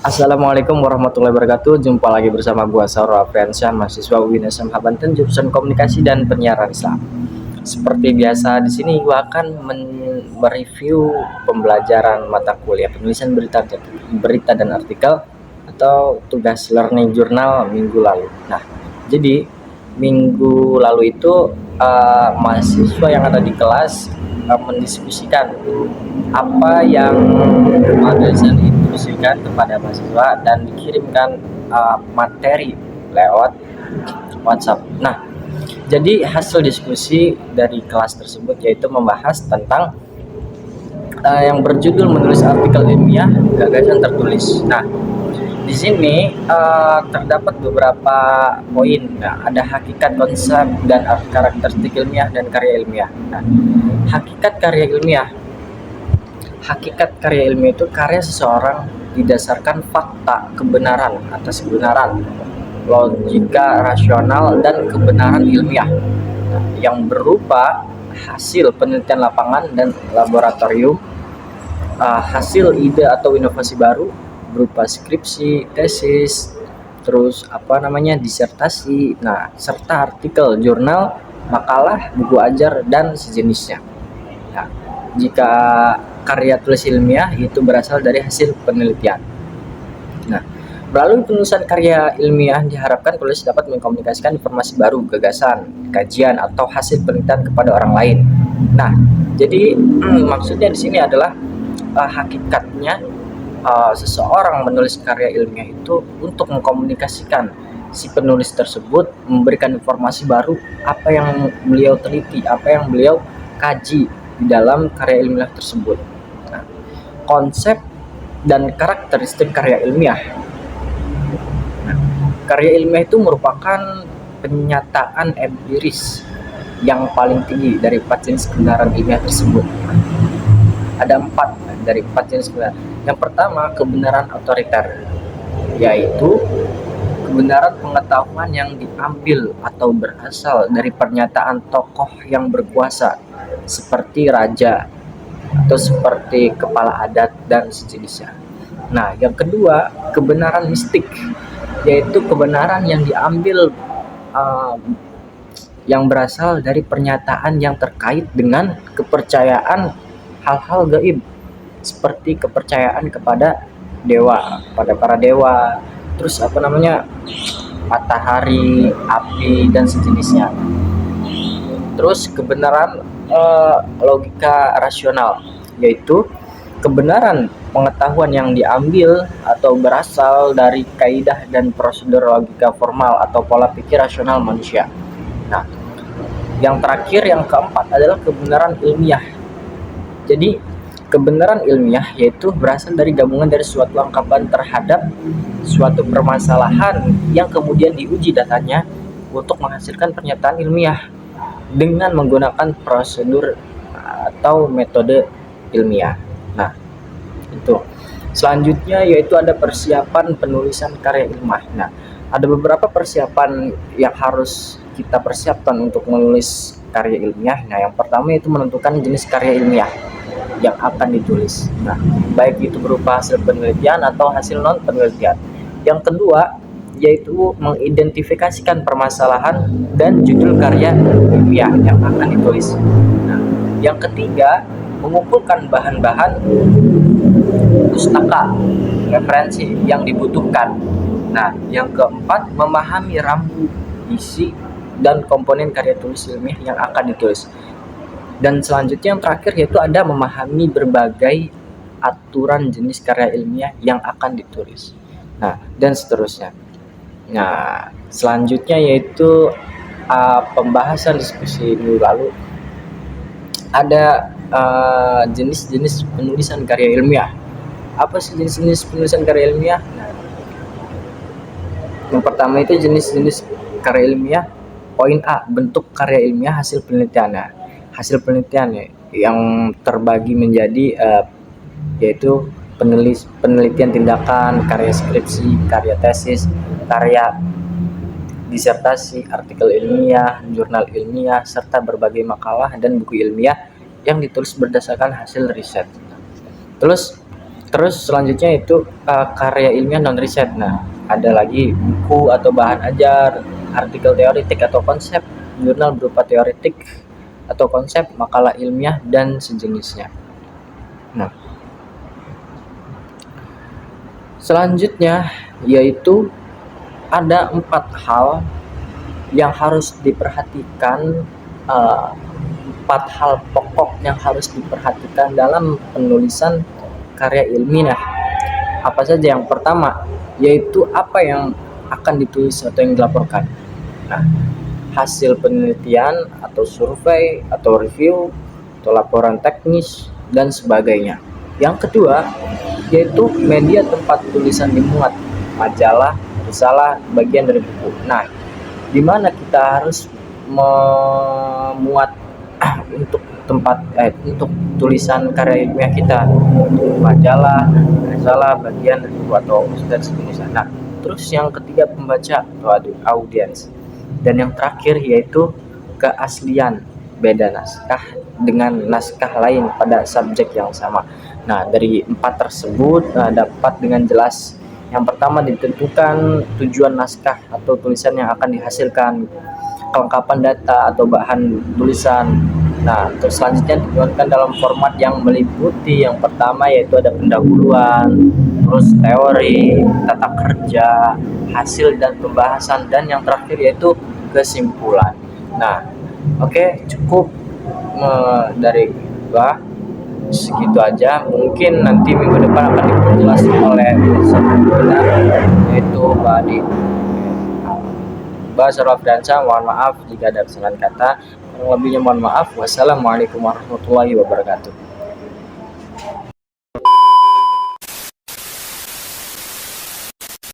Assalamualaikum warahmatullahi wabarakatuh. Jumpa lagi bersama gua Sauro Afriansyah, mahasiswa UIN SMH Banten, jurusan Komunikasi dan Penyiaran Islam. Seperti biasa di sini gua akan mereview pembelajaran mata kuliah penulisan berita dan artikel atau tugas learning journal minggu lalu. Nah, jadi minggu lalu itu mahasiswa yang ada di kelas mendiskusikan apa yang dosen instruksikan kepada mahasiswa dan dikirimkan materi lewat WhatsApp. Nah, jadi hasil diskusi dari kelas tersebut yaitu membahas tentang yang berjudul menulis artikel ilmiah gagasan tertulis. Nah, di sini terdapat beberapa poin. Nah, ada hakikat, konsep, dan karakteristik ilmiah dan karya ilmiah. Nah, hakikat karya ilmiah. Hakikat karya ilmiah itu karya seseorang didasarkan fakta, kebenaran atas kebenaran, logika rasional, dan kebenaran ilmiah yang berupa hasil penelitian lapangan dan laboratorium, hasil ide atau inovasi baru berupa skripsi, tesis, terus disertasi, nah serta artikel, jurnal, makalah, buku ajar, dan sejenisnya. Nah, jika karya tulis ilmiah itu berasal dari hasil penelitian. Nah, melalui penulisan karya ilmiah diharapkan penulis dapat mengkomunikasikan informasi baru, gagasan, kajian, atau hasil penelitian kepada orang lain. Nah, jadi maksudnya di sini adalah hakikatnya seseorang menulis karya ilmiah itu untuk mengkomunikasikan si penulis tersebut, memberikan informasi baru, apa yang beliau teliti, apa yang beliau kaji di dalam karya ilmiah tersebut. Nah, konsep dan karakteristik karya ilmiah. Nah, karya ilmiah itu merupakan penyataan empiris yang paling tinggi dari 4 jenis kebenaran ilmiah tersebut. Ada 4 dari 4 jenis kebenaran. Yang pertama, kebenaran otoriter, yaitu kebenaran pengetahuan yang diambil atau berasal dari pernyataan tokoh yang berkuasa seperti raja atau seperti kepala adat dan sejenisnya. Nah, yang kedua, kebenaran mistik, yaitu kebenaran yang diambil yang berasal dari pernyataan yang terkait dengan kepercayaan hal-hal gaib seperti kepercayaan kepada dewa, pada para dewa, terus matahari, api, dan sejenisnya. Terus kebenaran logika rasional, yaitu kebenaran pengetahuan yang diambil atau berasal dari kaidah dan prosedur logika formal atau pola pikir rasional manusia. Nah, yang terakhir, yang keempat adalah kebenaran ilmiah. Jadi kebenaran ilmiah yaitu berasal dari gabungan dari suatu anggapan terhadap suatu permasalahan yang kemudian diuji datanya untuk menghasilkan pernyataan ilmiah dengan menggunakan prosedur atau metode ilmiah. Nah, itu. Selanjutnya yaitu ada persiapan penulisan karya ilmiah. Nah, ada beberapa persiapan yang harus kita persiapkan untuk menulis karya ilmiah. Nah, yang pertama itu menentukan jenis karya ilmiah yang akan ditulis. Nah, baik itu berupa hasil penelitian atau hasil non penelitian. Yang kedua yaitu mengidentifikasikan permasalahan dan judul karya ilmiah yang akan ditulis. Nah, yang ketiga mengumpulkan bahan-bahan pustaka referensi yang dibutuhkan. Nah, yang keempat memahami rambu, isi, dan komponen karya tulis ilmiah yang akan ditulis. Dan selanjutnya yang terakhir yaitu ada memahami berbagai aturan jenis karya ilmiah yang akan ditulis. Nah, dan seterusnya. Nah, selanjutnya yaitu pembahasan diskusi minggu lalu ada jenis-jenis penulisan karya ilmiah. Apa sih jenis-jenis penulisan karya ilmiah? Nah, yang pertama itu jenis-jenis karya ilmiah. Poin A, bentuk karya ilmiah hasil penelitiannya. Hasil penelitian yang terbagi menjadi yaitu penelitian tindakan, karya skripsi, karya tesis, karya disertasi, artikel ilmiah, jurnal ilmiah, serta berbagai makalah dan buku ilmiah yang ditulis berdasarkan hasil riset. Terus Terus selanjutnya itu karya ilmiah non riset. Nah, ada lagi buku atau bahan ajar, artikel teoretik atau konsep, jurnal berupa teoretik atau konsep, makalah ilmiah dan sejenisnya. Nah, selanjutnya yaitu ada 4 hal yang harus diperhatikan, 4 hal pokok yang harus diperhatikan dalam penulisan karya ilmiah. Apa saja? Yang pertama yaitu apa yang akan ditulis atau yang dilaporkan. Nah, hasil penelitian atau survei atau review atau laporan teknis dan sebagainya. Yang kedua yaitu media tempat tulisan dimuat, majalah, risalah, bagian dari buku. Nah, di mana kita harus memuat untuk untuk tulisan karya ilmiah kita, majalah, risalah, bagian dari buku atau dan sejenisnya. Nah, terus yang ketiga pembaca atau audiens, dan yang terakhir yaitu keaslian, beda naskah dengan naskah lain pada subjek yang sama. Nah, dari 4 tersebut dapat dengan jelas. Yang pertama ditentukan tujuan naskah atau tulisan yang akan dihasilkan, kelengkapan data atau bahan tulisan. Nah, terus selanjutnya dituangkan dalam format yang meliputi, yang pertama yaitu ada pendahuluan, terus teori, tata kerja, hasil dan pembahasan, dan yang terakhir yaitu kesimpulan. Nah, oke, cukup dari gua segitu aja. Mungkin nanti minggu depan akan diperjelas oleh yaitu Badi Bahasa Rafdansa. Mohon maaf jika ada kesalahan kata, kurang lebihnya mohon maaf. Wassalamualaikum warahmatullahi wabarakatuh.